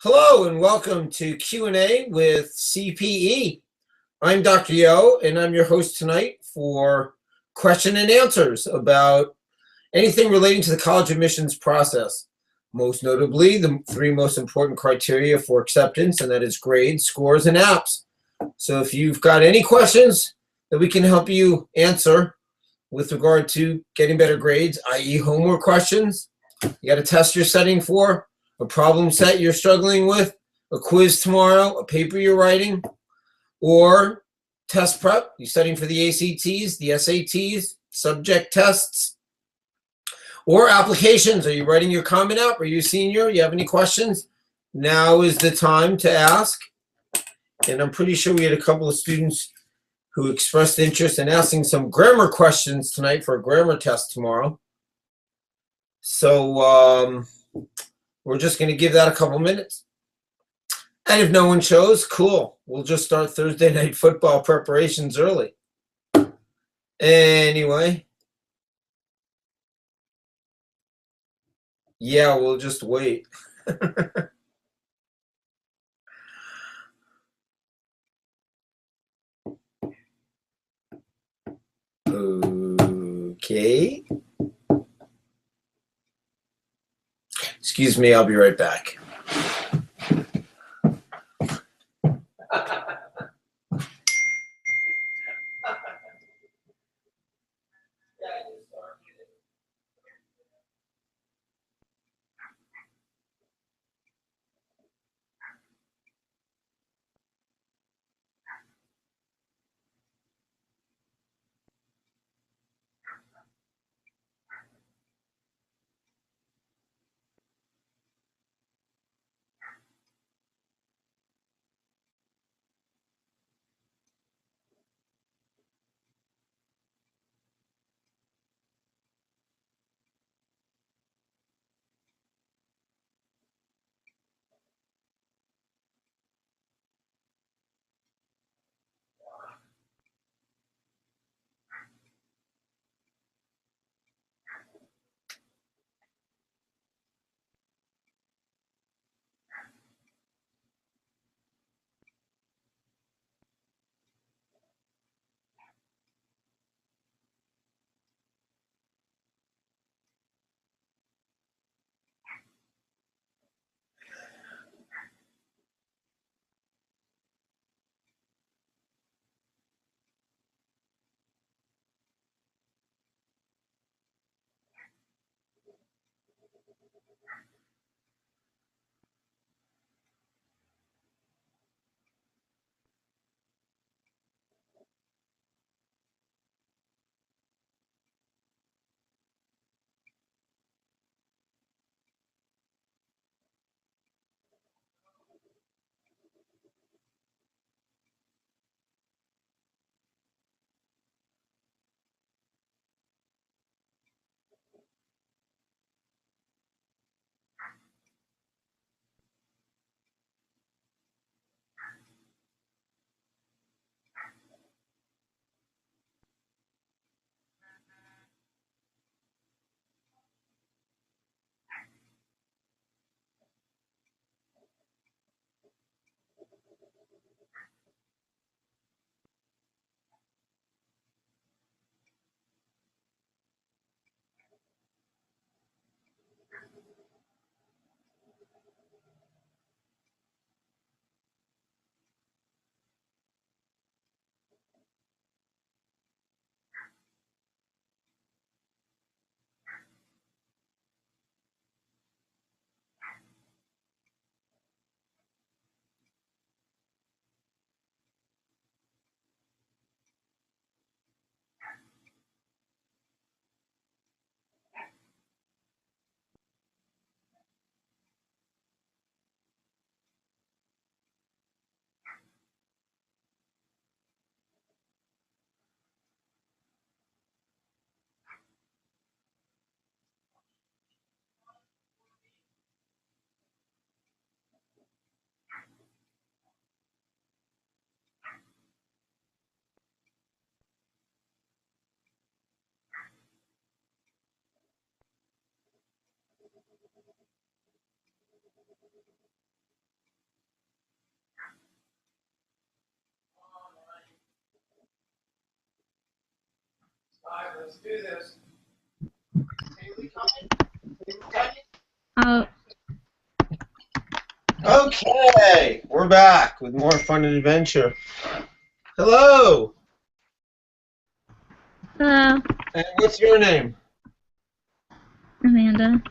Hello and welcome to Q&A with CPE. I'm Dr. Yo and I'm your host tonight for question and answers about anything relating to the college admissions process. Most notably, the three most important criteria for acceptance, and that is grades, scores, and apps. So if you've got any questions that we can help you answer with regard to getting better grades, i.e. homework questions, you got a test you're studying for, a problem set you're struggling with, a quiz tomorrow, a paper you're writing, or test prep, you're studying for the ACTs, the SATs, subject tests, or applications. Are you writing your Common App? Are you a senior? You have any questions? Now is the time to ask. And I'm pretty sure we had a couple of students who expressed interest in asking some grammar questions tonight for a grammar test tomorrow. So we're just going to give that a couple minutes. And if no one shows, cool. We'll just start Thursday night football preparations early. Anyway. Yeah, we'll just wait. Okay. Excuse me, I'll be right back. Let's do this. Haley coming? Oh, Okay, we're back with more fun and adventure. Hello. hello, And what's your name? Amanda. And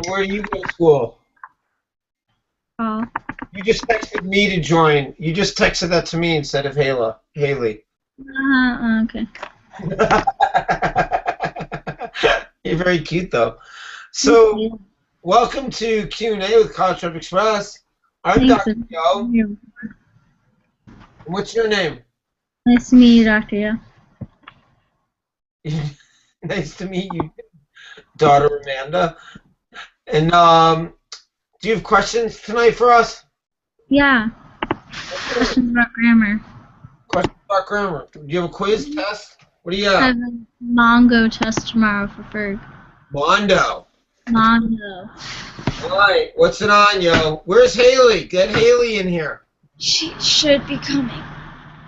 where do you go to school? Paul. You just texted me to join. You just texted that to me instead of Haley. Okay. You're very cute, though. So, welcome to Q&A with College Prep Express. I'm Thanks. Dr. Yo. What's your name? Nice to meet you, Dr. Yo. Nice to meet you, daughter Amanda. And do you have questions tonight for us? Yeah. Questions about grammar. Questions about grammar. Do you have a quiz test? What do you I got? have a Mongo test tomorrow for Ferg. Mondo. Mongo. All right. What's it on, yo? Where's Haley? Get Haley in here. She should be coming.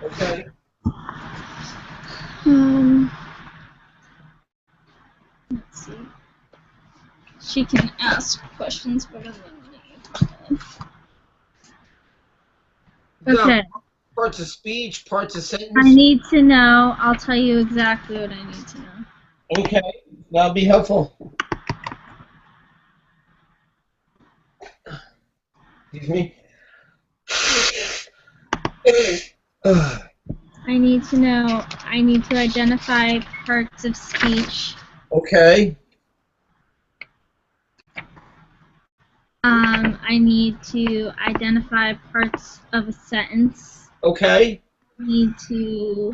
Okay. Let's see. She can ask questions better than me. Okay. Parts of speech, parts of sentence. I need to know. I'll tell you exactly what I need to know. Okay. That'll be helpful. Excuse me. I need to know. I need to identify parts of speech. Okay. I need to identify parts of a sentence. Okay. I need to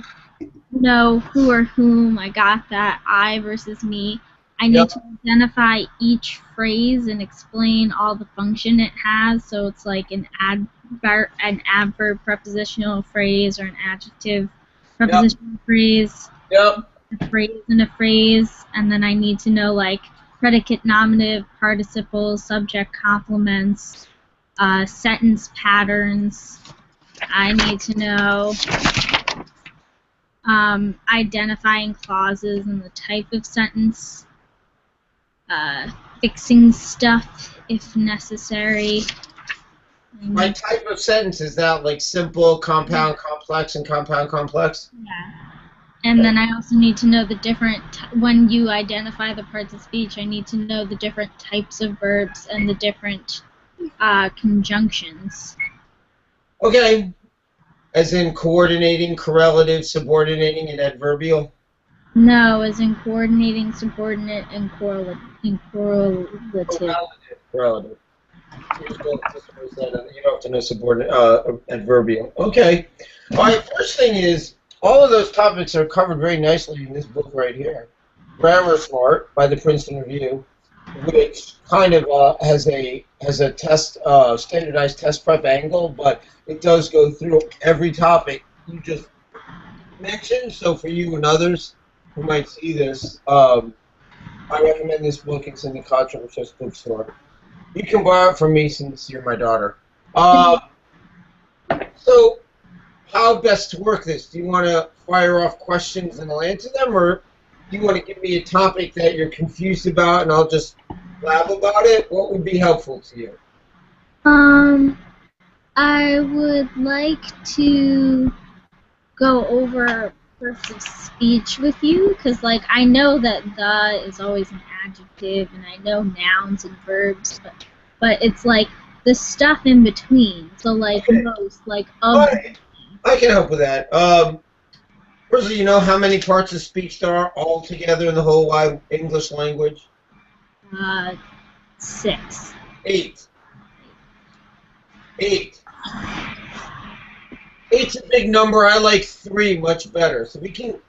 know who or whom. I got that. I versus me. I need to identify each phrase and explain all the function it has. So it's like an adverb prepositional phrase or an adjective prepositional phrase. Yep. A phrase and a phrase, and then I need to know like predicate, nominative, participles, subject, complements, sentence patterns. I need to know identifying clauses and the type of sentence, fixing stuff if necessary. My type of sentence is that like simple, compound, complex, and compound, complex? Yeah. And then I also need to know the different, when you identify the parts of speech, I need to know the different types of verbs and the different conjunctions. Okay. As in coordinating, correlative, subordinating, and adverbial? No, as in coordinating, subordinate, and correlative. Correlative. You don't have to know subordinate, adverbial. Okay. All right, first thing is, all of those topics are covered very nicely in this book right here. Grammar Smart by the Princeton Review, which kind of has a test standardized test prep angle, but it does go through every topic you just mentioned. So for you and others who might see this, I recommend this book. It's in the College Prep Express bookstore. You can borrow it from me since you're my daughter. So how best to work this? Do you want to fire off questions and I'll answer them, or do you want to give me a topic that you're confused about and I'll just blab about it? What would be helpful to you? I would like to go over parts of speech with you, because like I know that the is always an adjective, and I know nouns and verbs, but it's like the stuff in between. So like most, like of. I can help with that. Firstly, you know how many parts of speech there are all together in the whole wide English language? 6. 8. 8. 8's a big number. I like 3 much better. So we can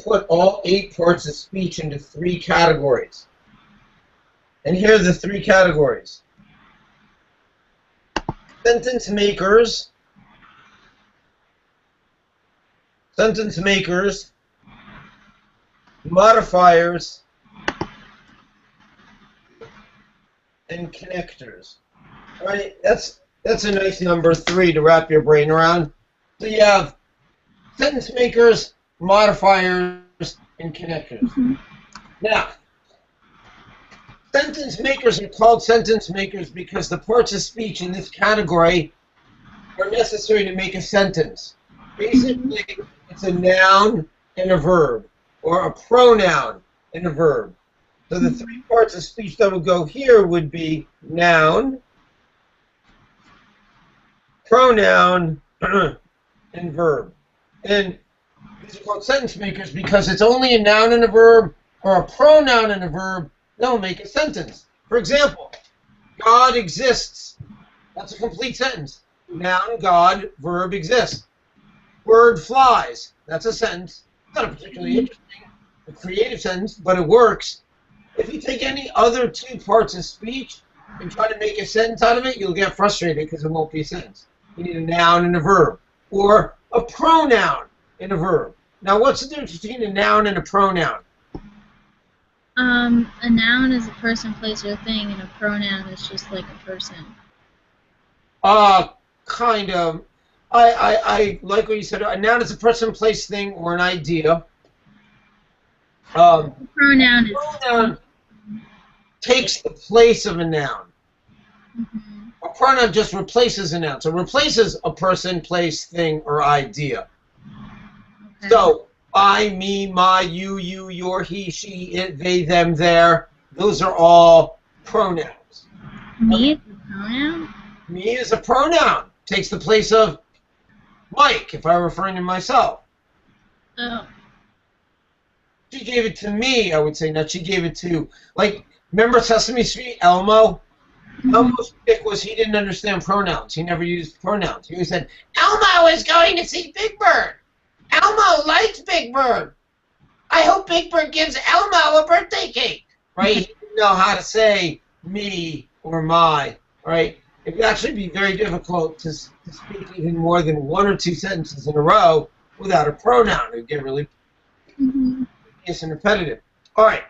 put all 8 parts of speech into 3 categories. And here are the 3 categories. Sentence makers, modifiers, and connectors. All right, that's a nice number 3 to wrap your brain around. So you have sentence makers, modifiers, and connectors. Now, sentence makers are called sentence makers because the parts of speech in this category are necessary to make a sentence. Basically, it's a noun and a verb, or a pronoun and a verb. So the three parts of speech that would go here would be noun, pronoun, and verb. And these are called sentence makers because it's only a noun and a verb or a pronoun and a verb that will make a sentence. For example, God exists. That's a complete sentence. Noun, God, verb, exists. Bird flies. That's a sentence. It's not a particularly interesting, a creative sentence, but it works. If you take any other two parts of speech and try to make a sentence out of it, you'll get frustrated because it won't be a sentence. You need a noun and a verb, or a pronoun and a verb. Now, what's the difference between a noun and a pronoun? A noun is a person, place, or thing, and a pronoun is just like a person. Kind of. I like what you said. A noun is a person, place, thing, or an idea. A pronoun is... Pronoun takes the place of a noun. A pronoun just replaces a noun. So replaces a person, place, thing, or idea. Okay. So I, me, my, you, your, he, she, it, they, them, their. Those are all pronouns. Me is a pronoun? Me is a pronoun. Takes the place of Mike, if I'm referring to myself. Oh. She gave it to me, I would say. Now, she gave it to, like, remember Sesame Street, Elmo? Elmo's pick was he didn't understand pronouns. He never used pronouns. He always said, Elmo is going to see Big Bird. Elmo likes Big Bird. I hope Big Bird gives Elmo a birthday cake. Right? He didn't know how to say me or my. Right? It would actually be very difficult to speak even more than one or two sentences in a row without a pronoun. It would get really tedious and repetitive. All right.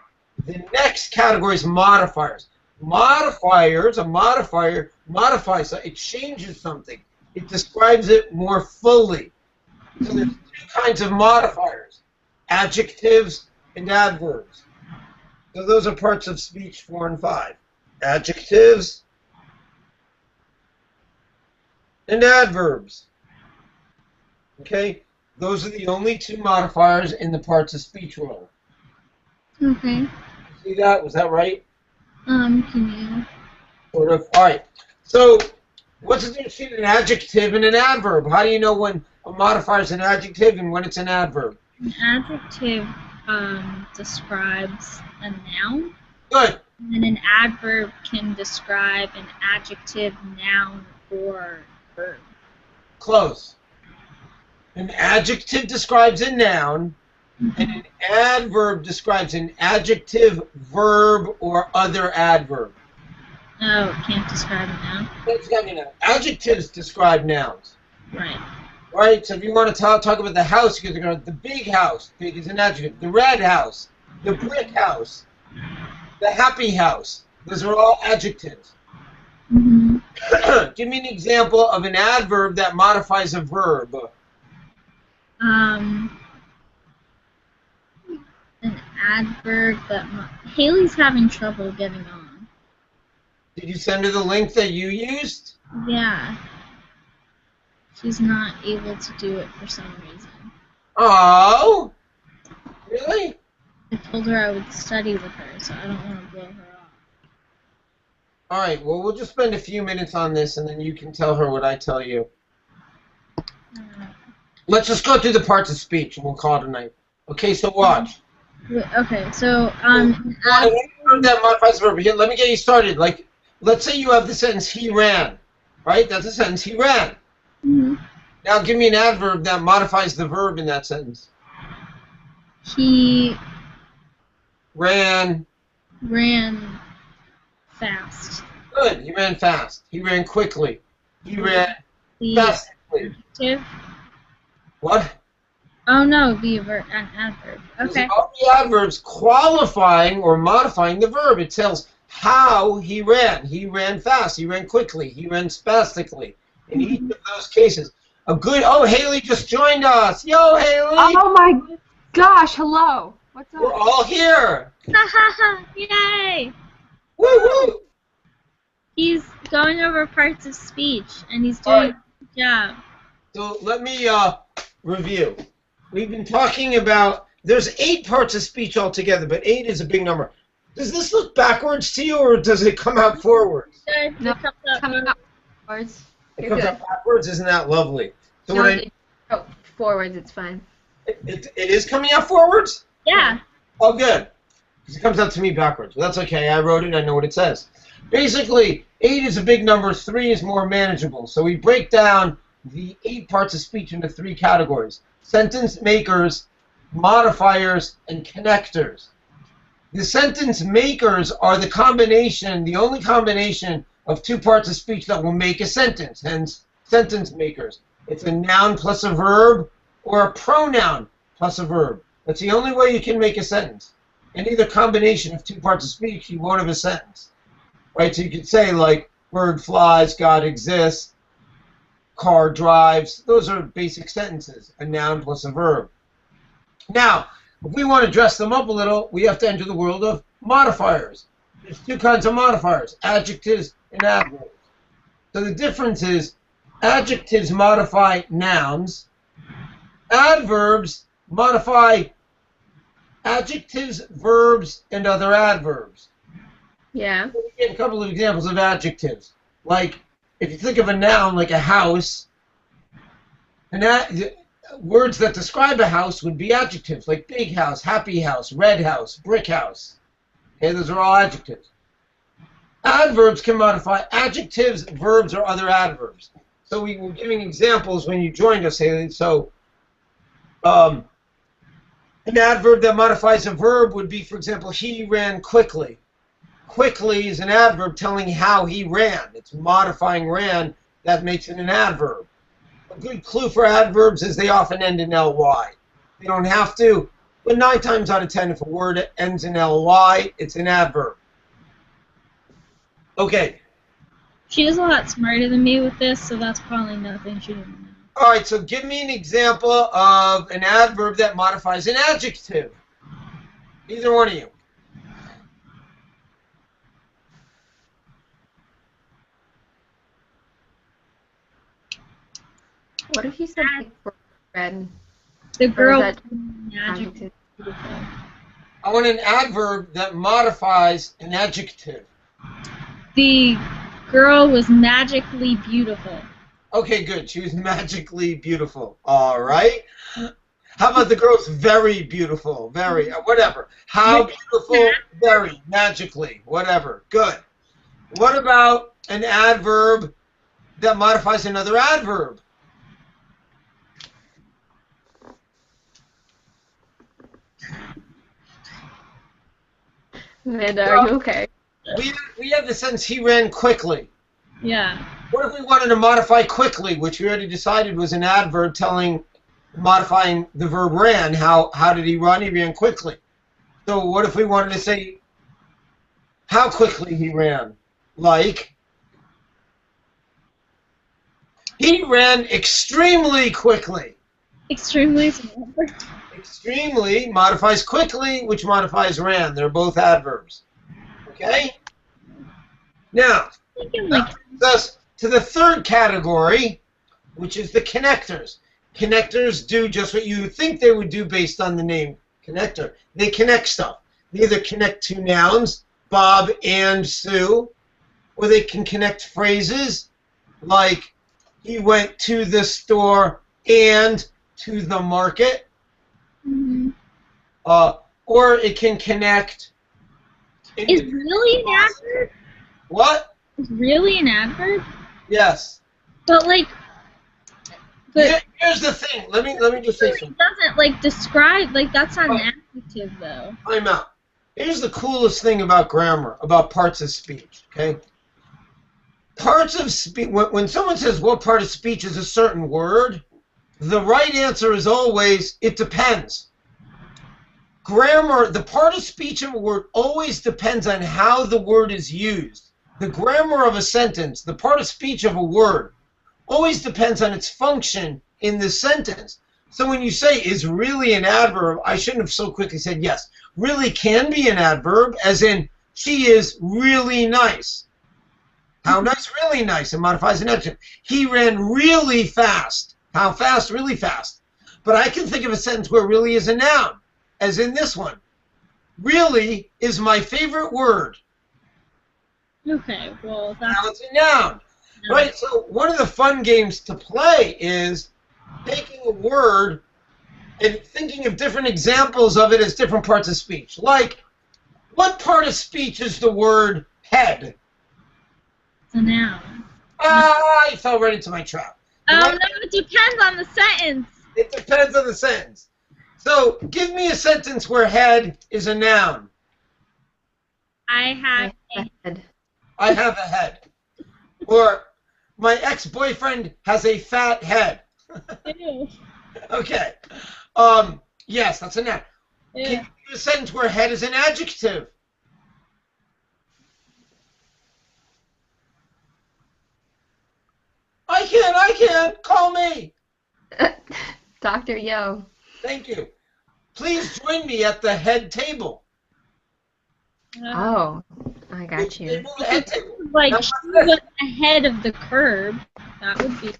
The next category is modifiers. Modifiers, a modifier modifies, it changes something. It describes it more fully. So there's two kinds of modifiers, adjectives and adverbs. So those are parts of speech 4 and 5. Adjectives and adverbs. Okay? Those are the only two modifiers in the parts of speech world. Okay. See that? Was that right? Can you? Sort of. All right. So, what's the difference between an adjective and an adverb? How do you know when a modifier is an adjective and when it's an adverb? An adjective describes a noun. Good. And an adverb can describe an adjective, noun, or verb. Close. An adjective describes a noun, and an adverb describes an adjective, verb, or other adverb. Oh, it can't describe a noun? Can't describe a noun. Adjectives describe nouns. Right. Right? So if you want to talk about the house, you can go the big house. Big is an adjective. The red house. The brick house. The happy house. Those are all adjectives. Give me an example of an adverb that modifies a verb. An adverb that Haley's having trouble getting on. Did you send her the link that you used? Yeah. She's not able to do it for some reason. Oh! Really? I told her I would study with her, so I don't want to blow her off. All right, well, we'll just spend a few minutes on this, and then you can tell her what I tell you. Let's just go through the parts of speech, and we'll call it a night. Okay, so watch. Okay, so that modifies the verb. Here, let me get you started. Like, let's say you have the sentence "he ran," right? That's a sentence. He ran. Now, give me an adverb that modifies the verb in that sentence. He ran fast. Good. He ran fast. He ran quickly. He ran fastly. Adjective? What? Oh no, an adverb. Okay. All the adverbs qualifying or modifying the verb. It tells how he ran. He ran fast. He ran quickly. He ran spastically. In each of those cases. Oh, Haley just joined us. Yo, Haley. Oh my gosh, hello. What's We're up? all here. Ha ha ha! Yay! Woo woo. He's going over parts of speech, and he's All doing right. a good job. So let me review. We've been talking about, there's 8 parts of speech altogether, but 8 is a big number. Does this look backwards to you, or does it come out forwards? Good. No, It comes up coming good. up forwards. It You're comes good. out backwards. Isn't that lovely? So No, when forwards, it's fine. it is coming out forwards? Yeah. Oh, good. Because it comes out to me backwards. But that's okay. I wrote it. I know what it says. Basically, 8 is a big number. 3 is more manageable. So we break down the 8 parts of speech into 3 categories: sentence makers, modifiers, and connectors. The sentence makers are the combination, the only combination of 2 parts of speech that will make a sentence, hence sentence makers. It's a noun plus a verb or a pronoun plus a verb. That's the only way you can make a sentence. Any other combination of 2 parts of speech, you won't have a sentence. Right? So you could say, like, bird flies, God exists, car drives. Those are basic sentences, a noun plus a verb. Now, if we want to dress them up a little, we have to enter the world of modifiers. There's 2 kinds of modifiers, adjectives and adverbs. So the difference is adjectives modify nouns, adverbs modify adjectives, verbs, and other adverbs. Yeah. So we get a couple of examples of adjectives. Like, if you think of a noun like a house, words that describe a house would be adjectives, like big house, happy house, red house, brick house. Okay, those are all adjectives. Adverbs can modify adjectives, verbs, or other adverbs. So we were giving examples when you joined us, Haley. So an adverb that modifies a verb would be, for example, he ran quickly. Quickly is an adverb telling how he ran. It's modifying ran. That makes it an adverb. A good clue for adverbs is they often end in ly. They don't have to, but 9 times out of 10, if a word ends in ly, it's an adverb. Okay. She is a lot smarter than me with this, so that's probably nothing she didn't know. All right, so give me an example of an adverb that modifies an adjective. Either one of you. What if you said like red? The girl that was magic. adjective? Beautiful. I want an adverb that modifies an adjective. The girl was magically beautiful. Okay, good. She was magically beautiful. All right. How about the girl's very beautiful? Very, whatever. How beautiful? Very, magically, whatever. Good. What about an adverb that modifies another adverb? Amanda, are you okay? We have the sentence, he ran quickly. Yeah. What if we wanted to modify quickly, which we already decided was an adverb modifying the verb ran? How did he run? He ran quickly. So what if we wanted to say how quickly he ran? Like, he ran extremely quickly. Extremely. Extremely modifies quickly, which modifies ran. They're both adverbs. Okay? Now, Thinking like that brings us to the third category, which is the connectors. Connectors do just what you think they would do based on the name connector. They connect stuff. They either connect 2 nouns, Bob and Sue, or they can connect phrases like he went to the store and to the market. mhm. Or it can connect. Is really an adverb? What? Is really an adverb? Yes. But like, Here's the thing. Let me just say it something. doesn't like describe, like that's not an adjective though. Time out. Here's the coolest thing about grammar, about parts of speech. Okay. Parts of speech. When someone says what part of speech is a certain word, the right answer is always it depends. Grammar, the part of speech of a word always depends on how the word is used. The grammar of a sentence, the part of speech of a word, always depends on its function in the sentence. So when you say is really an adverb, I shouldn't have so quickly said yes. Really can be an adverb, as in she is really nice. How nice? Really nice. It modifies an adjective. He ran really fast. How fast? Really fast. But I can think of a sentence where really is a noun, as in this one. Really is my favorite word. Okay, well, Now that's... it's a noun. Right? So one of the fun games to play is taking a word and thinking of different examples of it as different parts of speech. Like, what part of speech is the word head? It's a noun. I fell right into my trap. Oh, no, it depends on the sentence. It depends on the sentence. So, give me a sentence where head is a noun. I have a... Head. I have a head. Or, my ex-boyfriend has a fat head. Ew. Okay. Yes, that's a noun. Ew. Can you give a sentence where head is an adjective? I can. Call me. Dr. Yo. Thank you. Please join me at the head table. Oh, I got you. The head table. Like, Now, she what's this? was ahead of the curb. That would be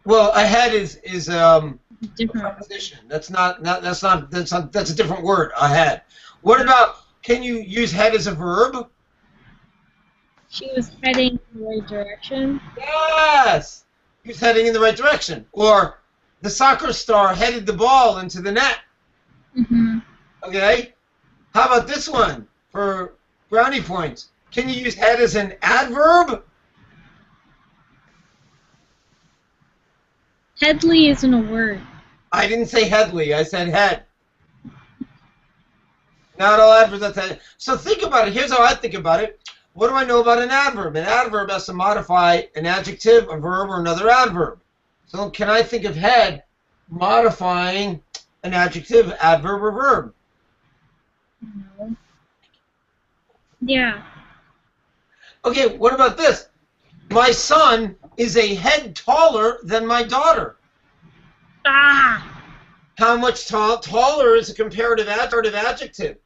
Well, ahead is different. preposition. That's a different word. Ahead. What about? Can you use head as a verb? She was heading in the right direction. Yes. He's heading in the right direction. Or the soccer star headed the ball into the net. Mm-hmm. Okay. How about this one for brownie points? Can you use head as an adverb? Headley isn't a word. I didn't say headly. I said head. Not all adverbs. That's head. So think about it. Here's how I think about it. What do I know about an adverb? An adverb has to modify an adjective, a verb, or another adverb. So can I think of head modifying an adjective, adverb, or verb? No. Yeah. Okay, what about this? My son is a head taller than my daughter. Ah! How much taller is a comparative adjective?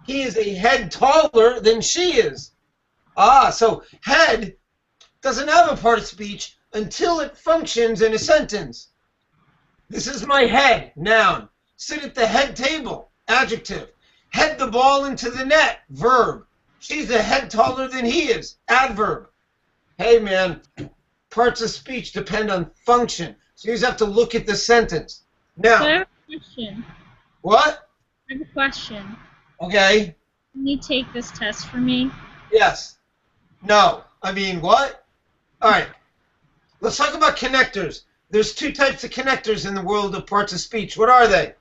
He is a head taller than she is. Ah, so head doesn't have a part of speech until it functions in a sentence. This is my head, noun. Sit at the head table, adjective. Head the ball into the net, verb. She's a head taller than he is, adverb. Hey, man, parts of speech depend on function. So you just have to look at the sentence. So I Now, have a question. what? I have a question. Okay. Can you take this test for me? Yes. No. I mean, what? All right. Let's talk about connectors. There's two types of connectors in the world of parts of speech. What are they?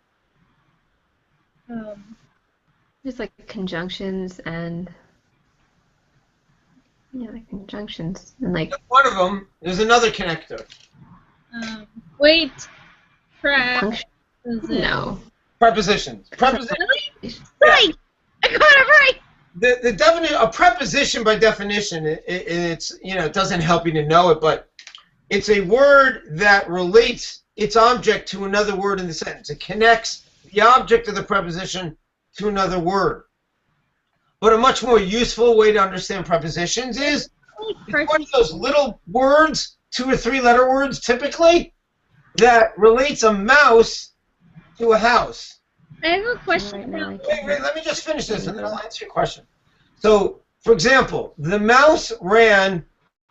Just like conjunctions and like conjunctions and like One of them. There's another connector. Wait. function. No. Prepositions. Preposition. Really? Right! I got it right! The definition, a preposition by definition, it's it doesn't help you to know it, but it's a word that relates its object to another word in the sentence. It connects the object of the preposition to another word. But a much more useful way to understand prepositions is it's one of those little words, 2 or 3 letter words typically, that relates a mouse to a house. I have a question Right now, about... Wait, let me just finish this and then I'll answer your question. So, for example, the mouse ran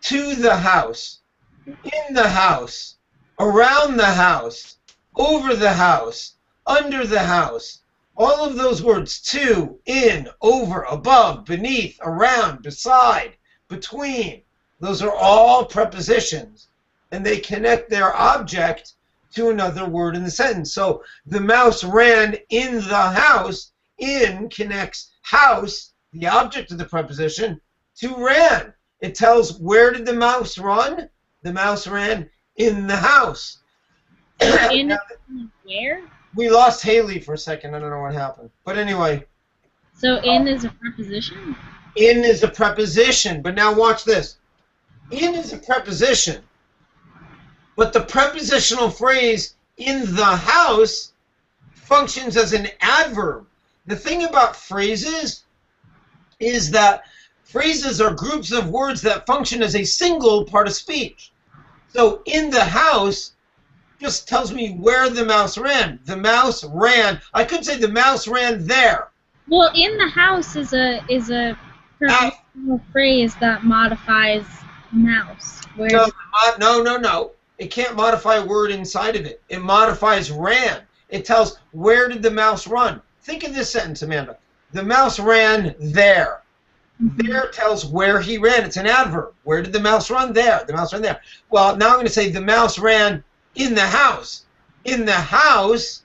to the house, in the house, around the house, over the house, under the house. All of those words, to, in, over, above, beneath, around, beside, between, those are all prepositions. And they connect their object to another word in the sentence. So the mouse ran in the house. In connects house, the object of the preposition, to ran. It tells where did the mouse run? The mouse ran in the house. In where? We lost Haley for a second. I don't know what happened. But anyway. So in is a preposition? In is a preposition. But now watch this. In is a preposition. But the prepositional phrase in the house functions as an adverb. The thing about phrases is that phrases are groups of words that function as a single part of speech. So in the house just tells me where the mouse ran. The mouse ran. I could say the mouse ran there. Well, in the house is a prepositional phrase that modifies mouse. No. It can't modify a word inside of it. It modifies ran. It tells where did the mouse run. Think of this sentence, Amanda. The mouse ran there. There tells where he ran. It's an adverb. Where did the mouse run? There. The mouse ran there. Well, now I'm going to say the mouse ran in the house. In the house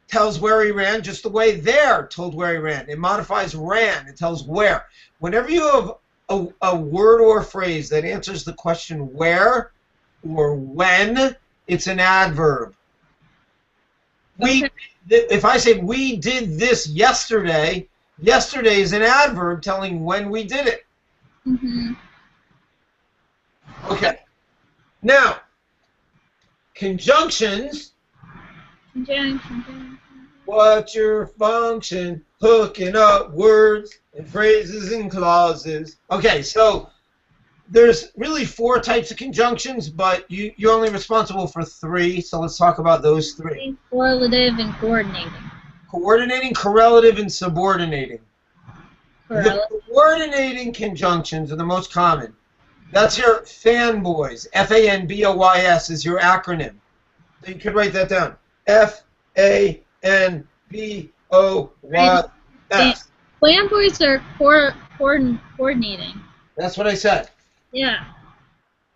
tells where he ran just the way there told where he ran. It modifies ran. It tells where. Whenever you have a word or a phrase that answers the question where or when, it's an adverb. If I say we did this yesterday, yesterday is an adverb telling when we did it. Okay. Now, conjunctions. What's your function? Hooking up words and phrases and clauses. Okay, so there's really 4 types of conjunctions, but you're only responsible for 3, so let's talk about those 3. Correlative and coordinating. Coordinating, correlative, and subordinating. Correlative. The coordinating conjunctions are the most common. That's your fanboys. FANBOYS is your acronym. So you could write that down. FANBOYS. Fanboys are coordinating. That's what I said. Yeah.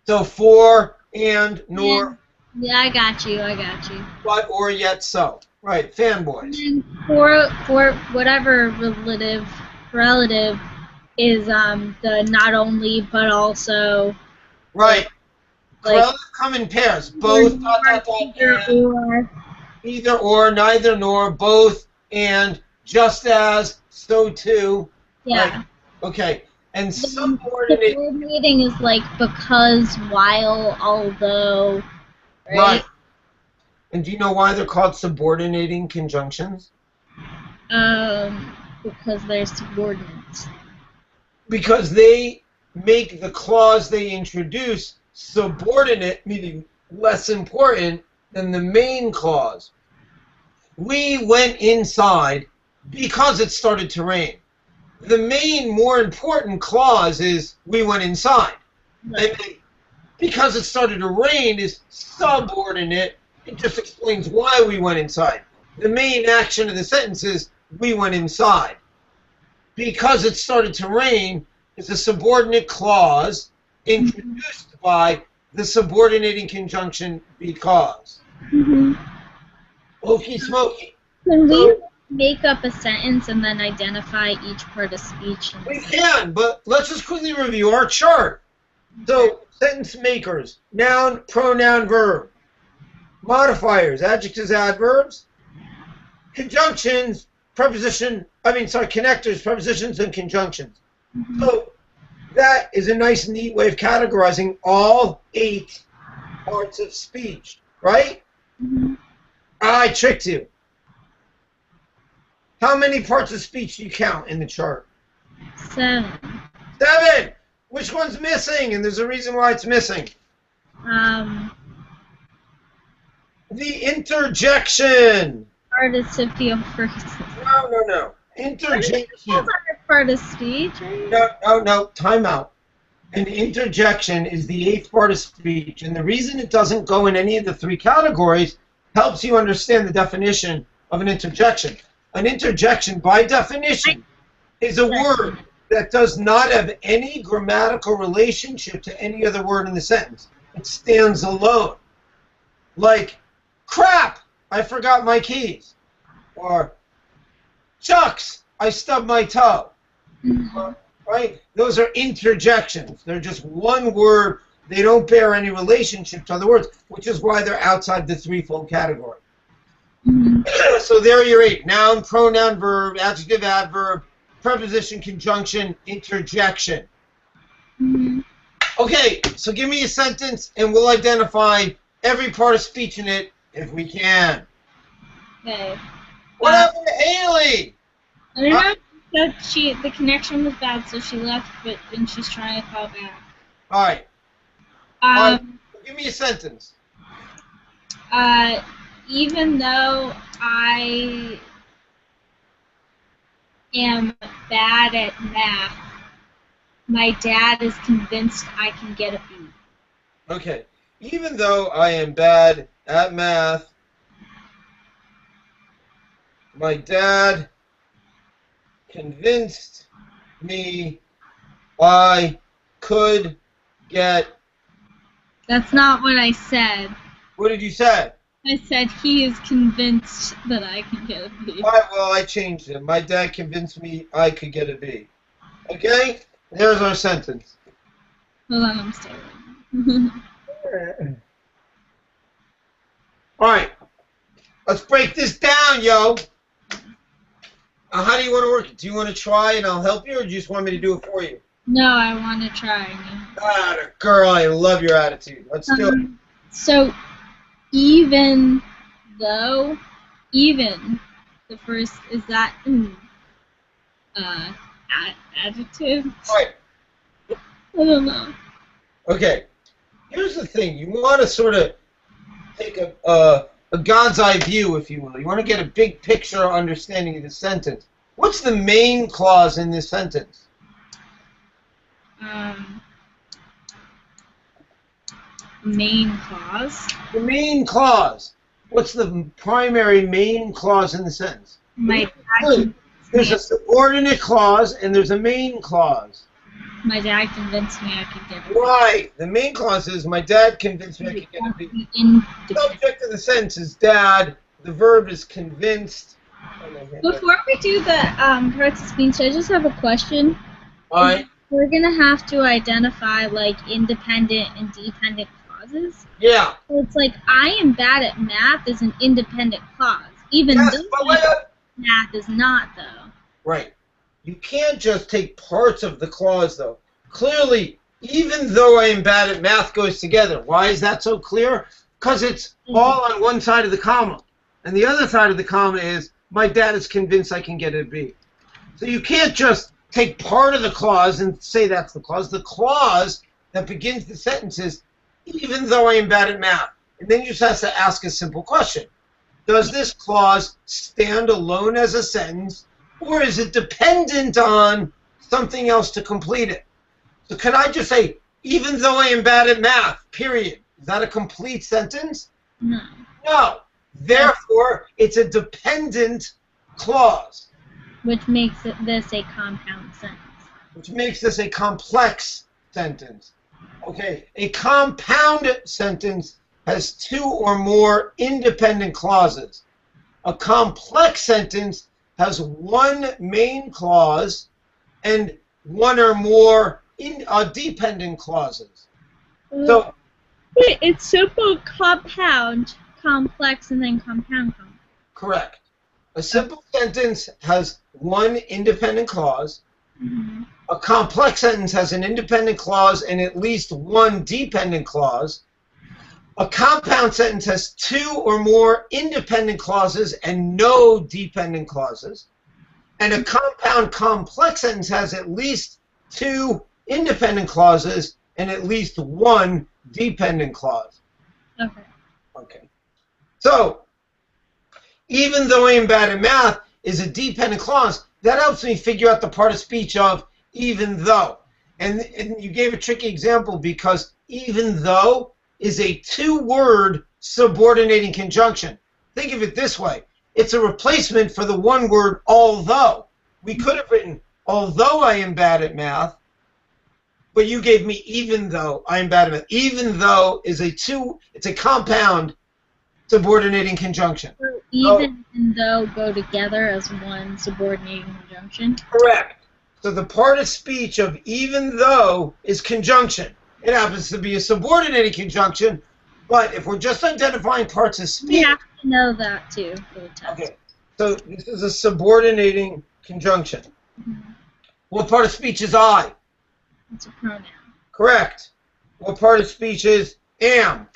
So for, and, nor. Yeah, I got you. But, or, yet, so. Right, fanboys. And for whatever relative is the not only but also. Right. Like, correlative come in pairs. Both, either or, neither nor, both, and, just as, so too. Yeah. Right. Okay. And subordinating is like because, while, although. Right? And do you know why they're called subordinating conjunctions? Because they're subordinates. Because they make the clause they introduce subordinate, meaning less important than the main clause. We went inside because it started to rain. The main, more important clause is we went inside. Right. And because it started to rain is subordinate. It just explains why we went inside. The main action of the sentence is we went inside. Because it started to rain is a subordinate clause introduced by the subordinating conjunction because. Okey smoky. Can we make up a sentence and then identify each part of speech? We can, but let's just quickly review our chart. So, sentence makers, noun, pronoun, verb. Modifiers, adjectives, adverbs. Conjunctions, connectors, prepositions, and conjunctions. So, that is a nice, neat way of categorizing all 8 parts of speech, right? I tricked you. How many parts of speech do you count in the chart? 7. 7! Which one's missing? And there's a reason why it's missing. The interjection. Participial phrases. No. Interjection. Those aren't part of speech, right? No. Time out. An interjection is the 8th part of speech, and the reason it doesn't go in any of the 3 categories helps you understand the definition of an interjection. An interjection, by definition, is a word that does not have any grammatical relationship to any other word in the sentence. It stands alone. Like, crap, I forgot my keys. Or, shucks, I stubbed my toe. Right? Those are interjections. They're just one word. They don't bear any relationship to other words, which is why they're outside the threefold category. So there are your 8. Noun, pronoun, verb, adjective, adverb, preposition, conjunction, interjection. Okay, so give me a sentence and we'll identify every part of speech in it if we can. Okay. What happened to Haley? I don't know. That the connection was bad, so she left, but then she's trying to call back. All right. Give me a sentence. Even though I am bad at math, my dad is convinced I can get a B. Okay. Even though I am bad at math, my dad convinced me I could get... That's not what I said. What did you say? I said he is convinced that I can get a B. All right, well, I changed it. My dad convinced me I could get a B. Okay? There's our sentence. Hold on, I'm still writing. All right. Let's break this down, yo. How do you want to work it? Do you want to try and I'll help you, or do you just want me to do it for you? No, I want to try. Ah, girl, I love your attitude. Let's do it. So, even though, the first, is that adjective? Right. I don't know. Okay. Here's the thing. You want to sort of take a God's eye view, if you will. You want to get a big picture understanding of the sentence. What's the main clause in this sentence? Main clause. The main clause. What's the primary main clause in the sentence? There's a subordinate clause and there's a main clause. My dad convinced me I could get a B. Right. The main clause is my dad convinced me I could get a B. The subject of the sentence is dad. The verb is convinced. Before we do the parts of speech, I just have a question. All right. We're going to have to identify, like, independent and dependent clauses. Yeah. So it's like, I am bad at math is an independent clause, even though math is not, though. Right. You can't just take parts of the clause, though. Clearly, even though I am bad at math goes together. Why is that so clear? Because it's all on one side of the comma. And the other side of the comma is, my dad is convinced I can get a B. So you can't just take part of the clause and say that's the clause. The clause that begins the sentence is, even though I am bad at math. And then you just have to ask a simple question. Does this clause stand alone as a sentence, or is it dependent on something else to complete it? So can I just say, even though I am bad at math, period? Is that a complete sentence? No. No. Therefore, it's a dependent clause. Which makes this a compound sentence. Which makes this a complex sentence. Okay, a compound sentence has two or more independent clauses. A complex sentence has one main clause and one or more dependent clauses. So, wait, it's simple compound, complex, and then compound. Correct. A simple sentence has one independent clause. Mm-hmm. A complex sentence has an independent clause and at least one dependent clause. A compound sentence has two or more independent clauses and no dependent clauses. And a compound complex sentence has at least two independent clauses and at least one dependent clause. Okay. Okay. So, even though I am bad at math is a dependent clause, that helps me figure out the part of speech of even though. And you gave a tricky example because even though is a two-word subordinating conjunction. Think of it this way. It's a replacement for the one word although. We could have written although I am bad at math, but you gave me even though I am bad at math. Even though is it's a compound subordinating conjunction. So even and though go together as one subordinating conjunction? Correct. So the part of speech of even though is conjunction. It happens to be a subordinating conjunction, but if we're just identifying parts of speech... You have to know that, too, for the test. Okay. So this is a subordinating conjunction. Mm-hmm. What part of speech is I? It's a pronoun. Correct. What part of speech is am?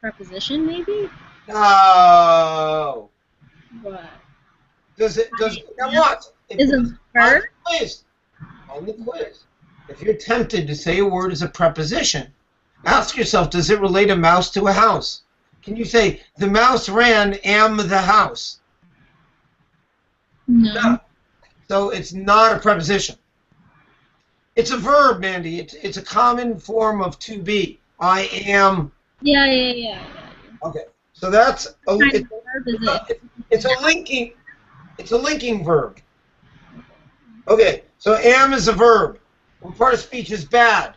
preposition, maybe? No. What? Does it? Now what? Is a On verb? the quiz. On the quiz. If you're tempted to say a word as a preposition, ask yourself, does it relate a mouse to a house? Can you say, the mouse ran am the house? No. So it's not a preposition. It's a verb, Mandy. It's a common form of to be. I am. Yeah. Okay. So that's a, What kind of verb is it? it's a linking. It's a linking verb. Okay. So am is a verb. What part of speech is bad?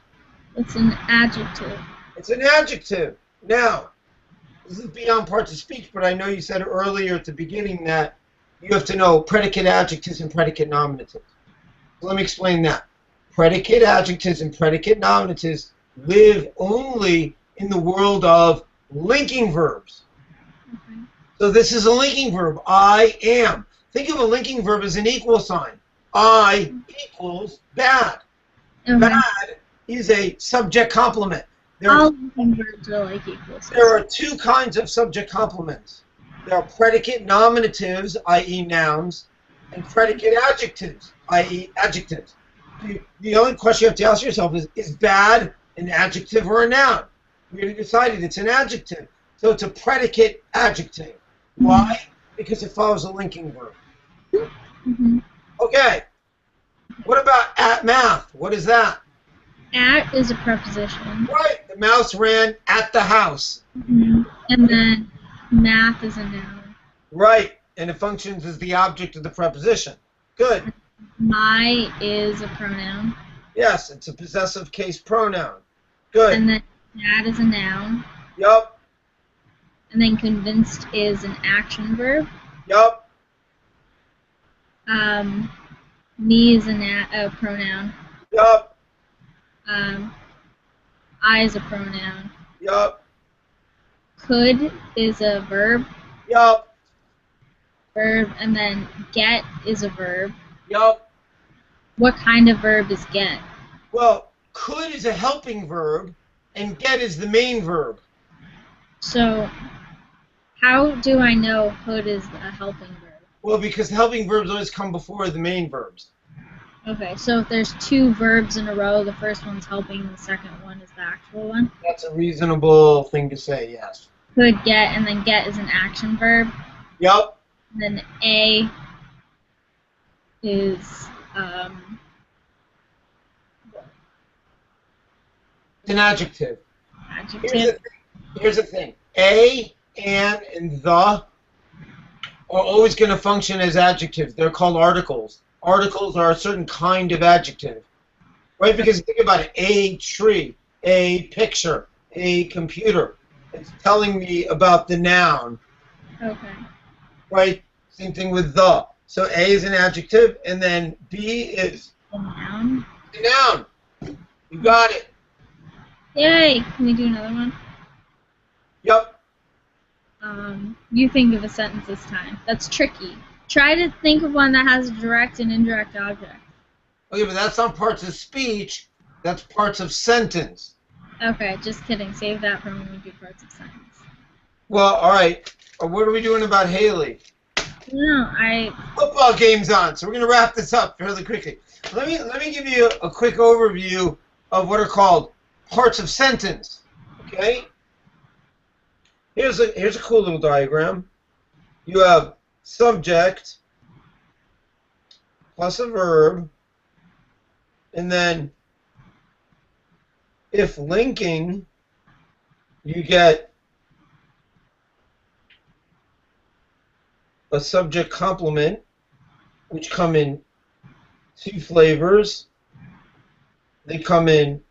It's an adjective. It's an adjective. Now, this is beyond parts of speech, but I know you said earlier at the beginning that you have to know predicate adjectives and predicate nominatives. So let me explain that. Predicate adjectives and predicate nominatives live only in the world of linking verbs. Okay. So this is a linking verb. I am. Think of a linking verb as an equal sign. I equals bad. Okay. Bad is a subject complement. All linking verbs are like equals. There are two kinds of subject complements. There are predicate nominatives, i.e. nouns, and predicate adjectives, i.e. adjectives. The only question you have to ask yourself is bad an adjective or a noun? We already decided it's an adjective. So it's a predicate adjective. Why? Because it follows a linking verb. Mm-hmm. Okay. What about at math? What is that? At is a preposition. Right. The mouse ran at the house. Mm-hmm. And then math is a noun. Right. And it functions as the object of the preposition. Good. My is a pronoun. Yes, it's a possessive case pronoun. Good. And then that is a noun. Yup. And then convinced is an action verb. Yup. Me is a pronoun. Yup. I is a pronoun. Yup. Could is a verb. Yup. And then get is a verb. Yup. What kind of verb is get? Well, could is a helping verb, and get is the main verb. So, how do I know could is a helping verb? Well, because the helping verbs always come before the main verbs. Okay, so if there's two verbs in a row, the first one's helping, the second one is the actual one? That's a reasonable thing to say, yes. Could get, and then get is an action verb. Yup. And then a is It's an adjective. adjective. Here's the thing. A, and the are always going to function as adjectives. They're called articles. Articles are a certain kind of adjective. Right? Because think about it. A tree, a picture, a computer. It's telling me about the noun. Okay. Right? Same thing with the. So A is an adjective, and then B is A noun. a noun. You got it. Yay! Can we do another one? Yep. You think of a sentence this time. That's tricky. Try to think of one that has a direct and indirect object. Okay, but that's not parts of speech. That's parts of sentence. Okay, just kidding. Save that for when we do parts of sentence. Well, all right. What are we doing about Haley? No, Football game's on, so we're going to wrap this up fairly quickly. Let me give you a quick overview of what are called parts of sentence. Okay? Here's a cool little diagram. You have subject plus a verb, and then if linking, you get a subject complement, which come in two flavors. They come in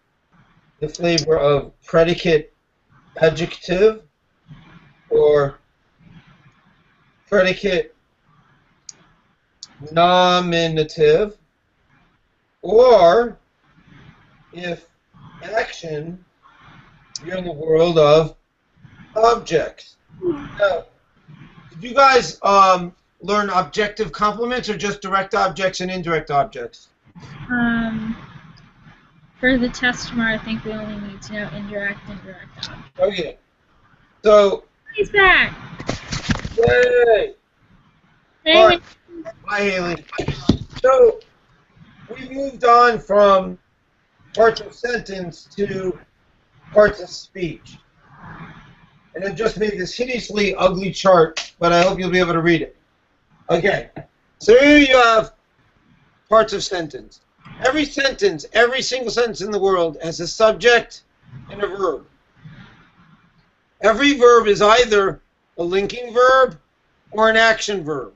the flavor of predicate adjective or predicate nominative, or if action, you're in the world of objects. Now, did you guys learn objective complements or just direct objects and indirect objects? For the test tomorrow, I think we only need to know indirect and direct object. Okay. So, He's back. yay! Hey, All right. Hi, Haley. So, we moved on from parts of sentence to parts of speech. And I just made this hideously ugly chart, but I hope you'll be able to read it. Okay. So here you have parts of sentence. Every sentence, every single sentence in the world has a subject and a verb. Every verb is either a linking verb or an action verb.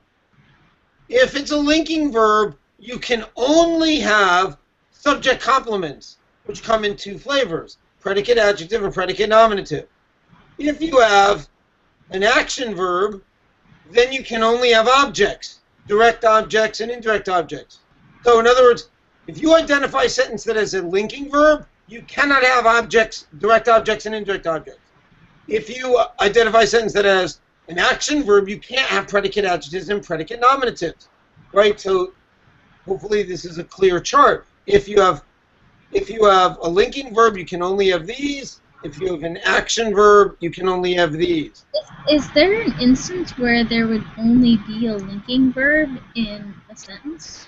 If it's a linking verb, you can only have subject complements, which come in two flavors, predicate adjective and predicate nominative. If you have an action verb, then you can only have objects, direct objects and indirect objects. So in other words, if you identify a sentence that has a linking verb, you cannot have objects, direct objects and indirect objects. If you identify a sentence that has an action verb, you can't have predicate adjectives and predicate nominatives, right? So hopefully this is a clear chart. If you have a linking verb, you can only have these. If you have an action verb, you can only have these. is there an instance where there would only be a linking verb in a sentence?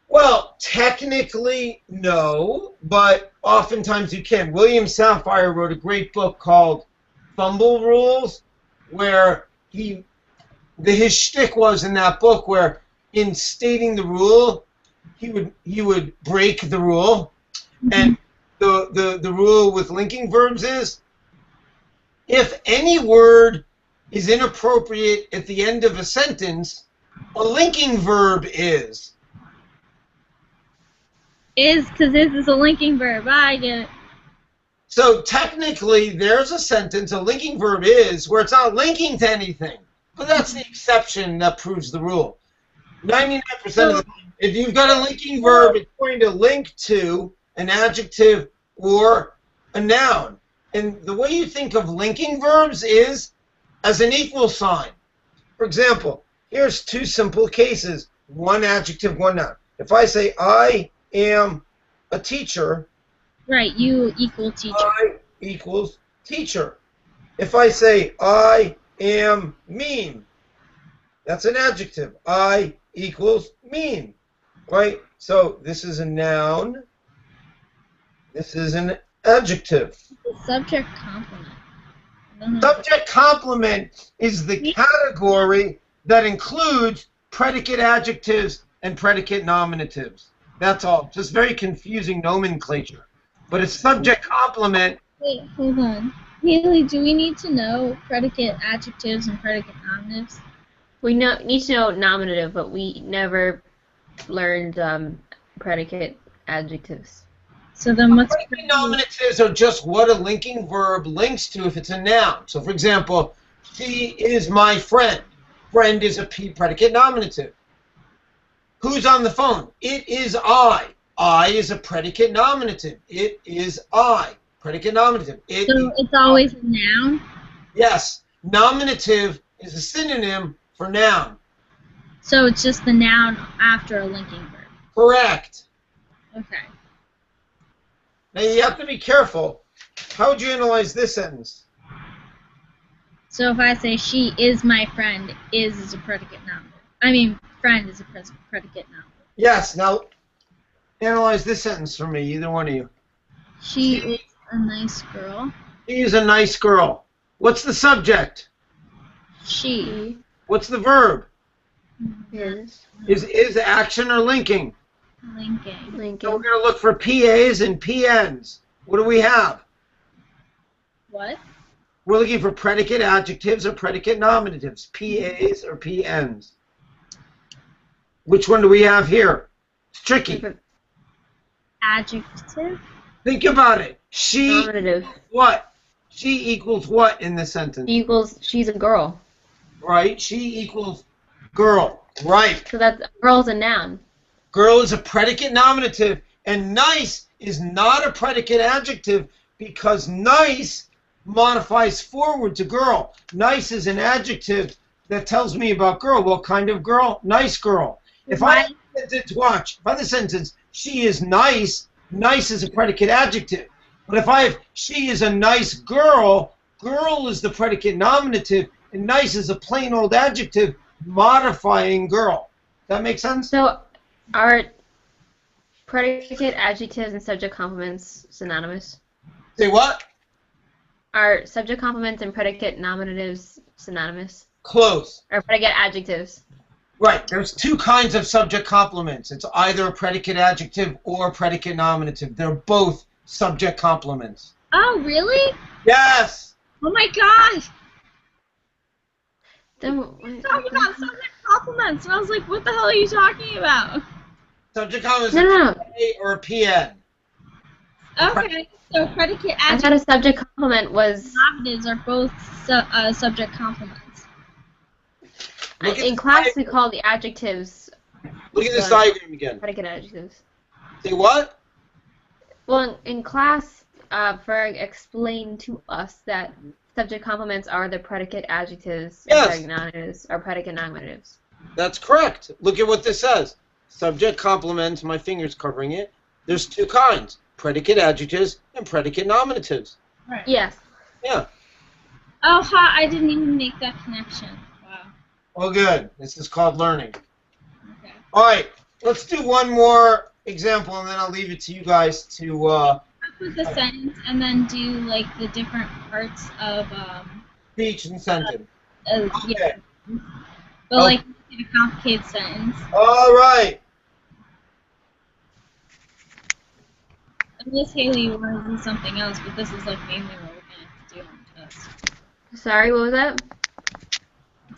Well, technically, no, but oftentimes you can. William Safire wrote a great book called Fumble Rules, where his shtick was in that book where in stating the rule, he would break the rule, and the rule with linking verbs is if any word is inappropriate at the end of a sentence, a linking verb is. Is, because this is a linking verb. I get it. So technically, there's a sentence, a linking verb is, where it's not linking to anything. But that's the exception that proves the rule. 99% of the time, if you've got a linking verb, it's going to link to an adjective or a noun. And the way you think of linking verbs is as an equal sign. For example, here's two simple cases. One adjective, one noun. If I say, I am a teacher, Right, you equal teacher. I equals teacher. If I say, I am mean, that's an adjective. I equals mean, right? So this is a noun. This is an adjective. Subject complement. I don't know. Subject complement is the category that includes predicate adjectives and predicate nominatives. That's all. Just very confusing nomenclature. But it's subject complement. Wait, hold on. Haley, do we need to know predicate adjectives and predicate nominatives? We need to know nominative, but we never learned predicate adjectives. So then what's Predicate nominatives are just what a linking verb links to if it's a noun. So for example, she is my friend. Friend is a predicate nominative. Who's on the phone? It is I. I is a predicate nominative. It is I. Predicate nominative. So it's always a noun? Yes. Nominative is a synonym for noun. So it's just the noun after a linking verb. Correct. Okay. Now you have to be careful. How would you analyze this sentence? So if I say she is my friend, is a predicate nominative. I mean, friend is a predicate nominative. Yes. Now analyze this sentence for me, either one of you. She is a nice girl. She is a nice girl. What's the subject? She. What's the verb? Is. Is action or linking? Linking. So we're Linking. going to look for PAs and PNs. What do we have? What? We're looking for predicate adjectives or predicate nominatives, PAs or PNs. Which one do we have here? It's tricky. Adjective? Think about it. She Nominative. what? She equals what in the sentence? Equals she's a girl. Right? She equals girl. Right. So that's girl's a noun. Girl is a predicate nominative, and nice is not a predicate adjective because nice modifies forward to girl. Nice is an adjective that tells me about girl. What kind of girl? Nice girl. If I have the sentence, watch, if I have the sentence, she is nice, nice is a predicate adjective. But if I have, she is a nice girl, Girl is the predicate nominative, and nice is a plain old adjective modifying girl. That make sense? So, are predicate adjectives and subject complements synonymous? Say what? Are subject complements and predicate nominatives synonymous? Close. Or predicate adjectives? Right. There's two kinds of subject complements. It's either a predicate adjective or a predicate nominative. They're both subject complements. Oh, really? Yes. Oh my gosh! Then, Talking about subject compliments, and I was like, what the hell are you talking about? Subject complements No. are a or a PN. Okay, so predicate I thought adjectives a subject complement was... and nominatives are both subject complements. In class, we call the adjectives Look at this diagram again. predicate adjectives. Say what? Well, in class, Ferg explained to us that subject complements are the predicate adjectives and predicate nominatives are predicate nominatives. That's correct. Look at what this says. Subject complements, my finger's covering it. There's two kinds, predicate adjectives and predicate nominatives. Right. Yes. Yeah. Oh, ha! I didn't even make that connection. Wow. Well, good. This is called learning. Okay. All right. Let's do one more example, and then I'll leave it to you guys to... Up with the sentence, and then do like the different parts of speech and sentence. yeah. Okay. But like in a complicated sentence. All right. Unless Haley, you want to do something else, but this is like mainly what we're going to do on the test. Sorry, what was that?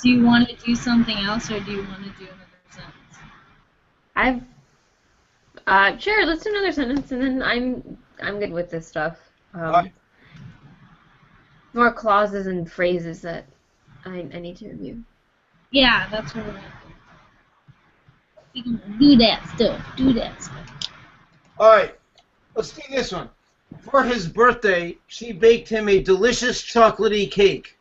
Do you want to do something else, or do you want to do another sentence? Sure, let's do another sentence, and then I'm good with this stuff. Right. More clauses and phrases that I need to review. Yeah, that's what we're going to do. We can do that stuff. All right. Let's do this one. For his birthday, she baked him a delicious chocolatey cake.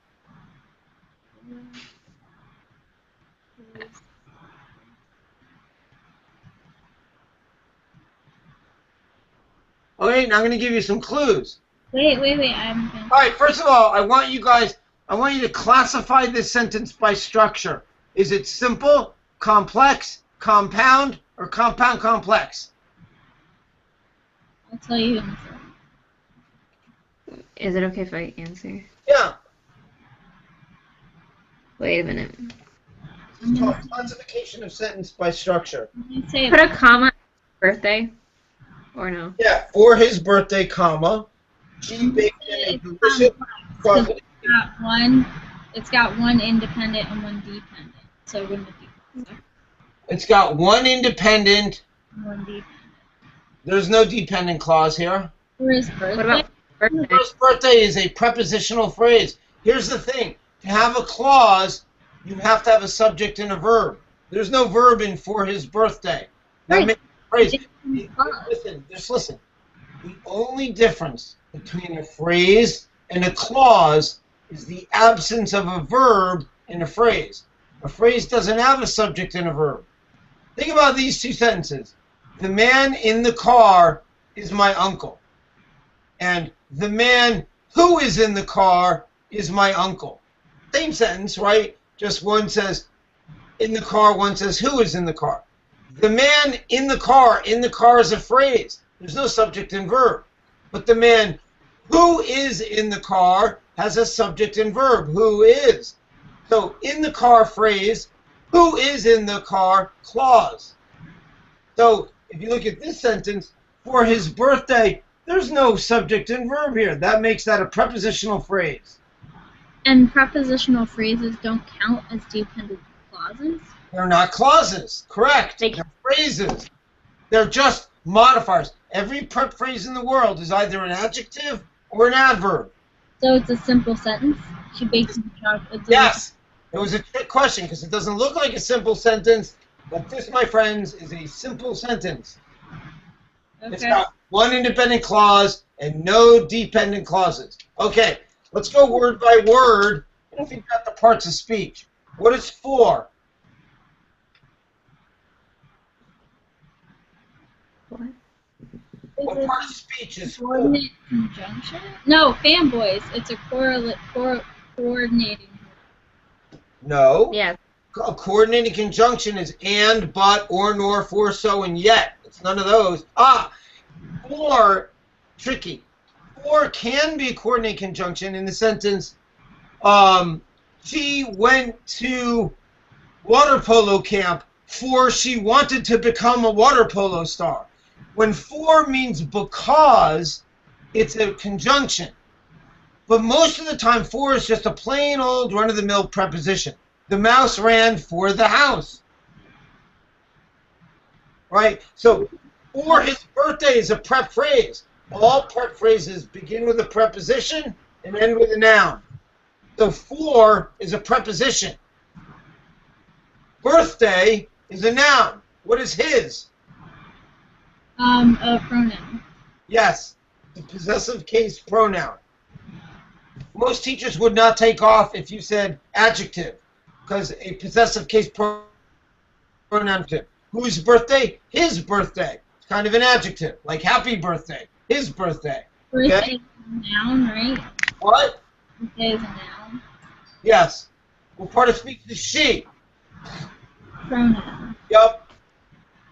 Okay, now I'm going to give you some clues. Wait, I'm going to... All right, first of all, I want you to classify this sentence by structure. Is it simple, complex, compound, or compound complex? I'll tell you in a second. Is it okay if I answer? Yeah. Wait a minute. It's called classification of sentence by structure. Say Put a comma on birthday, or no? Yeah, for his birthday, comma, she baked him a delicious chocolate. It's got one independent and one dependent. So it wouldn't be. It's got one independent. One dependent. There's no dependent clause here. For his birthday. What about birthday? First birthday is a prepositional phrase. Here's the thing. To have a clause, you have to have a subject and a verb. There's no verb in for his birthday. That Right. makes a phrase. Listen. The only difference between a phrase and a clause is the absence of a verb in a phrase. A phrase doesn't have a subject and a verb. Think about these two sentences. The man in the car is my uncle. And the man who is in the car is my uncle. Same sentence, right? Just one says in the car, one says who is in the car. The man in the car is a phrase. There's no subject and verb. But the man who is in the car has a subject and verb, who is. So in the car phrase, who is in the car clause. So if you look at this sentence, for his birthday, there's no subject and verb here. That makes that a prepositional phrase. And prepositional phrases don't count as dependent clauses? They're not clauses. Correct. They're phrases. They're just modifiers. Every prep phrase in the world is either an adjective or an adverb. So it's a simple sentence? She baked him chocolate. Yes. It was a trick question because it doesn't look like a simple sentence, but this, my friends, is a simple sentence. Okay. It's got one independent clause and no dependent clauses. Okay, let's go word by word and figure out the parts of speech. What is for? What? What part of speech is for? Coordinate conjunction? No, fanboys. It's a coordinating. No. Yeah. A coordinating conjunction is and, but, or, nor, for, so, and yet. It's none of those. For, tricky. For can be a coordinating conjunction in the sentence, she went to water polo camp for she wanted to become a water polo star. When for means because, it's a conjunction. But most of the time, for is just a plain old run-of-the-mill preposition. The mouse ran for the house. Right? So, for his birthday is a prep phrase. All prep phrases begin with a preposition and end with a noun. So, for is a preposition. Birthday is a noun. What is his? A pronoun. Yes, the possessive case pronoun. Most teachers would not take off if you said adjective, because a possessive case pronoun. Whose birthday? His birthday. It's kind of an adjective, like happy birthday, his birthday. Birthday Okay? is a noun, right? What? Birthday is a noun. Yes. What part of speech is she? Pronoun. Yup.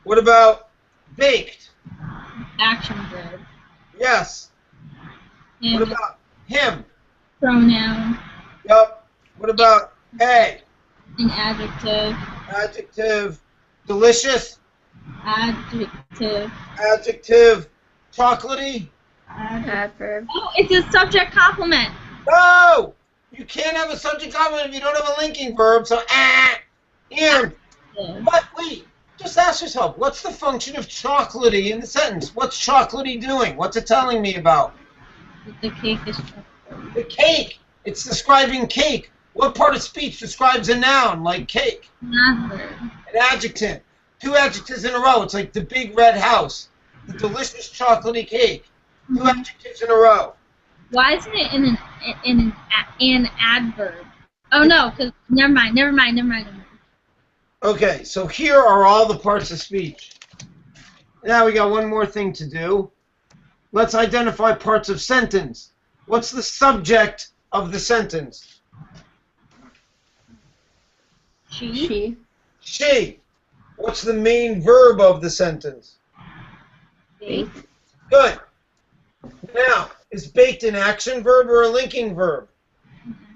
What about baked? Action verb. Yes. And What about him? pronoun. Yup. What about a? An adjective. Adjective. Delicious. Adjective. Adjective. Chocolatey. Adverb. Oh, it's a subject complement. No! You can't have a subject complement if you don't have a linking verb, so and. But wait, just ask yourself, what's the function of chocolatey in the sentence? What's chocolatey doing? What's it telling me about? The cake is chocolate. The cake. It's describing cake. What part of speech describes a noun like cake? Adverb. An adjective. Two adjectives in a row. It's like the big red house. The delicious chocolatey cake. Two adjectives in a row. Why isn't it in an adverb? Oh no, because never mind. Okay, so here are all the parts of speech. Now we got one more thing to do. Let's identify parts of sentence. What's the subject of the sentence? She. She. What's the main verb of the sentence? Baked. Good. Now, is baked an action verb or a linking verb?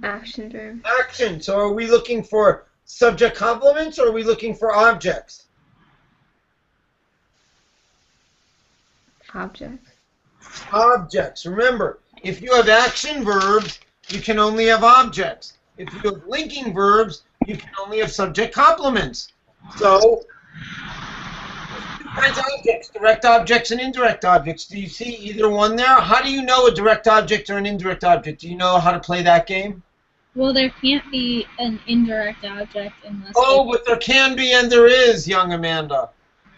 Action verb. Action. So are we looking for subject complements or are we looking for objects? Object. Objects. Remember, if you have action verbs, you can only have objects. If you have linking verbs, you can only have subject complements. So, there's two kinds of objects, direct objects and indirect objects. Do you see either one there? How do you know a direct object or an indirect object? Do you know how to play that game? Well, there can't be an indirect object unless. Oh, but there can be and there is, young Amanda.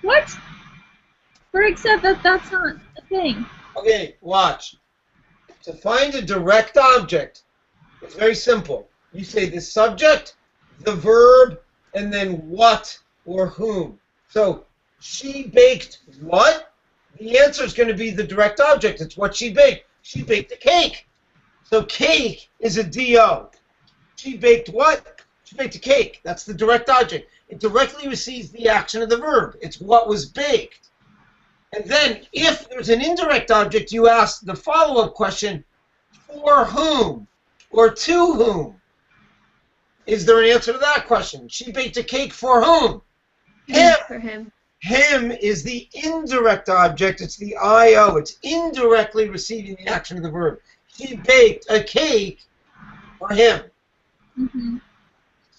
What? Greg said that's not a thing. Okay, watch. To find a direct object, it's very simple. You say the subject, the verb, and then what or whom. So, she baked what? The answer is going to be the direct object. It's what she baked. She baked a cake. So, cake is a DO. She baked what? She baked a cake. That's the direct object. It directly receives the action of the verb. It's what was baked. And then, if there's an indirect object, you ask the follow-up question, for whom or to whom? Is there an answer to that question? She baked a cake for whom? Him. For him. Him is the indirect object. It's the IO. It's indirectly receiving the action of the verb. She baked a cake for him. Mm-hmm.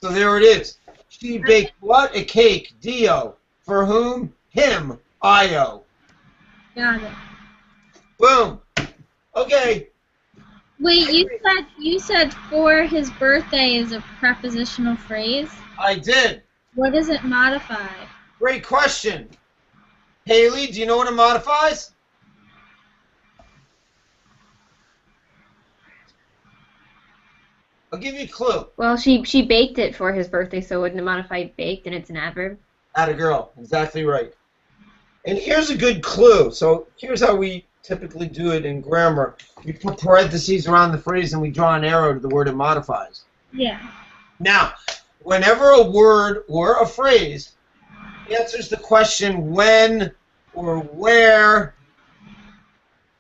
So there it is. She baked what? A cake. DO. For whom? Him. IO. Got it. Boom. Okay. Wait, you said for his birthday is a prepositional phrase. I did. What does it modify? Great question. Haley, do you know what it modifies? I'll give you a clue. Well, she baked it for his birthday, so wouldn't it modify baked and it's an adverb? Atta girl. Exactly right. And here's a good clue. So here's how we typically do it in grammar. We put parentheses around the phrase and we draw an arrow to the word it modifies. Yeah. Now, whenever a word or a phrase answers the question when or where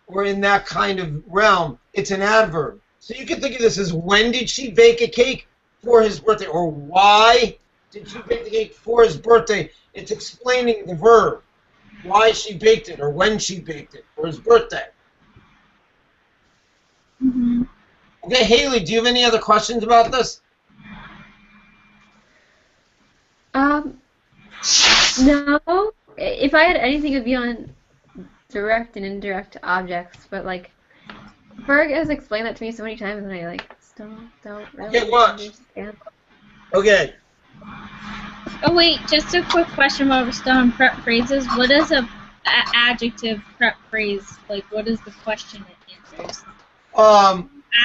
or in that kind of realm, it's an adverb. So you can think of this as when did she bake a cake for his birthday, or why did she bake the cake for his birthday? It's explaining the verb, why she baked it or when she baked it for his birthday. Mm-hmm. Okay, Haley, do you have any other questions about this? No. If I had anything, it would be on direct and indirect objects, but like Berg has explained that to me so many times, and I like still don't really understand. Okay. Oh wait, just a quick question while we're still on prep phrases. What is a adjective prep phrase? Like, what is the question it answers?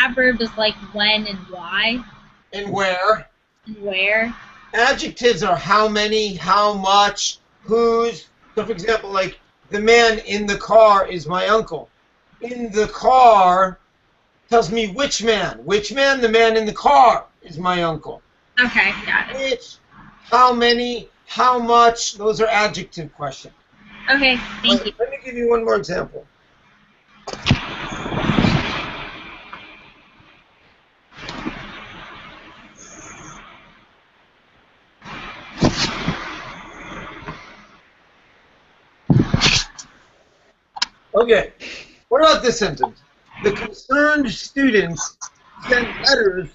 Adverb is like when and why. And where. And where. Adjectives are how many, how much, whose. So, for example, like, the man in the car is my uncle. In the car tells me which man. Which man? The man in the car is my uncle. Okay, got it. Which, how many, how much, those are adjective questions. Okay, thank you. Let me give you one more example. Okay, what about this sentence? The concerned students sent letters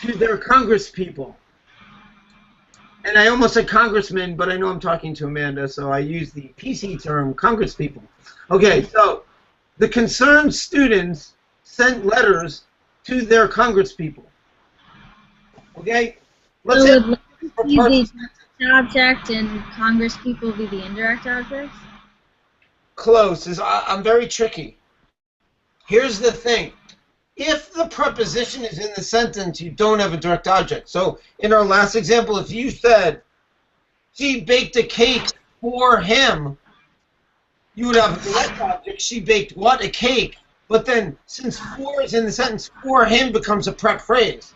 to their congresspeople. And I almost said congressman, but I know I'm talking to Amanda, so I use the PC term, congresspeople. Okay, so the concerned students sent letters to their congresspeople. Okay? Let's So hit would for be parts. the object and congresspeople be the indirect objects? Close. I'm very tricky. Here's the thing. If the preposition is in the sentence, you don't have a direct object. So in our last example, if you said, she baked a cake for him, you would have a direct object. She baked what? A cake. But then, since for is in the sentence, for him becomes a prep phrase.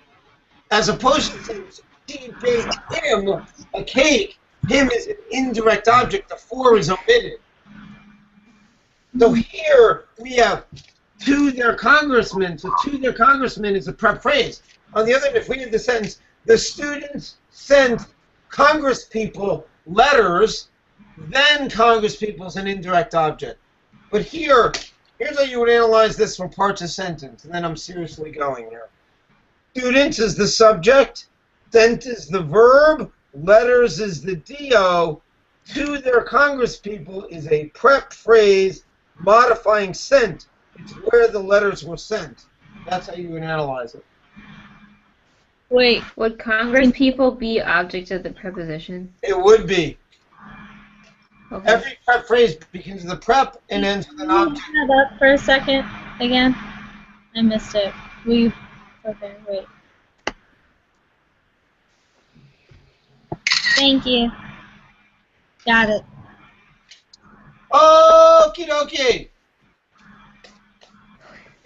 As opposed to saying, she baked him a cake. Him is an indirect object. The for is omitted. So here we have to their congressman. So to their congressman is a prep phrase. On the other hand, if we had the sentence, the students sent congresspeople letters, then congresspeople is an indirect object. But here's how you would analyze this for parts of sentence, and then I'm seriously going here. Students is the subject, sent is the verb, letters is the DO, to their congresspeople is a prep phrase modifying sent. It's where the letters were sent. That's how you would analyze it. Wait, would congresspeople be objects of the preposition? It would be. Okay. Every prep phrase begins with a prep and ends with an object. Can you that up for a second again? I missed it. Okay, wait. Thank you. Got it. Okie dokie.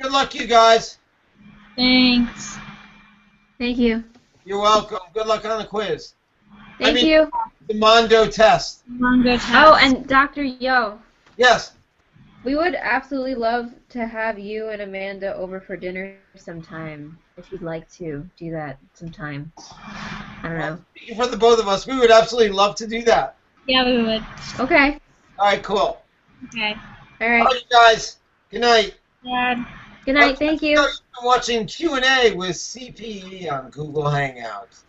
Good luck, you guys. Thanks. Thank you. You're welcome. Good luck on the quiz. Thank you. The Mondo test. Mondo test. Oh, and Dr. Yo. Yes. We would absolutely love to have you and Amanda over for dinner sometime, if you'd like to do that sometime. I don't know. Speaking for the both of us, we would absolutely love to do that. Yeah, we would. Okay. All right, cool. Okay. All right. All right, guys. Good night. Dad. Good night. Thank you. You've been watching Q&A with CPE on Google Hangouts.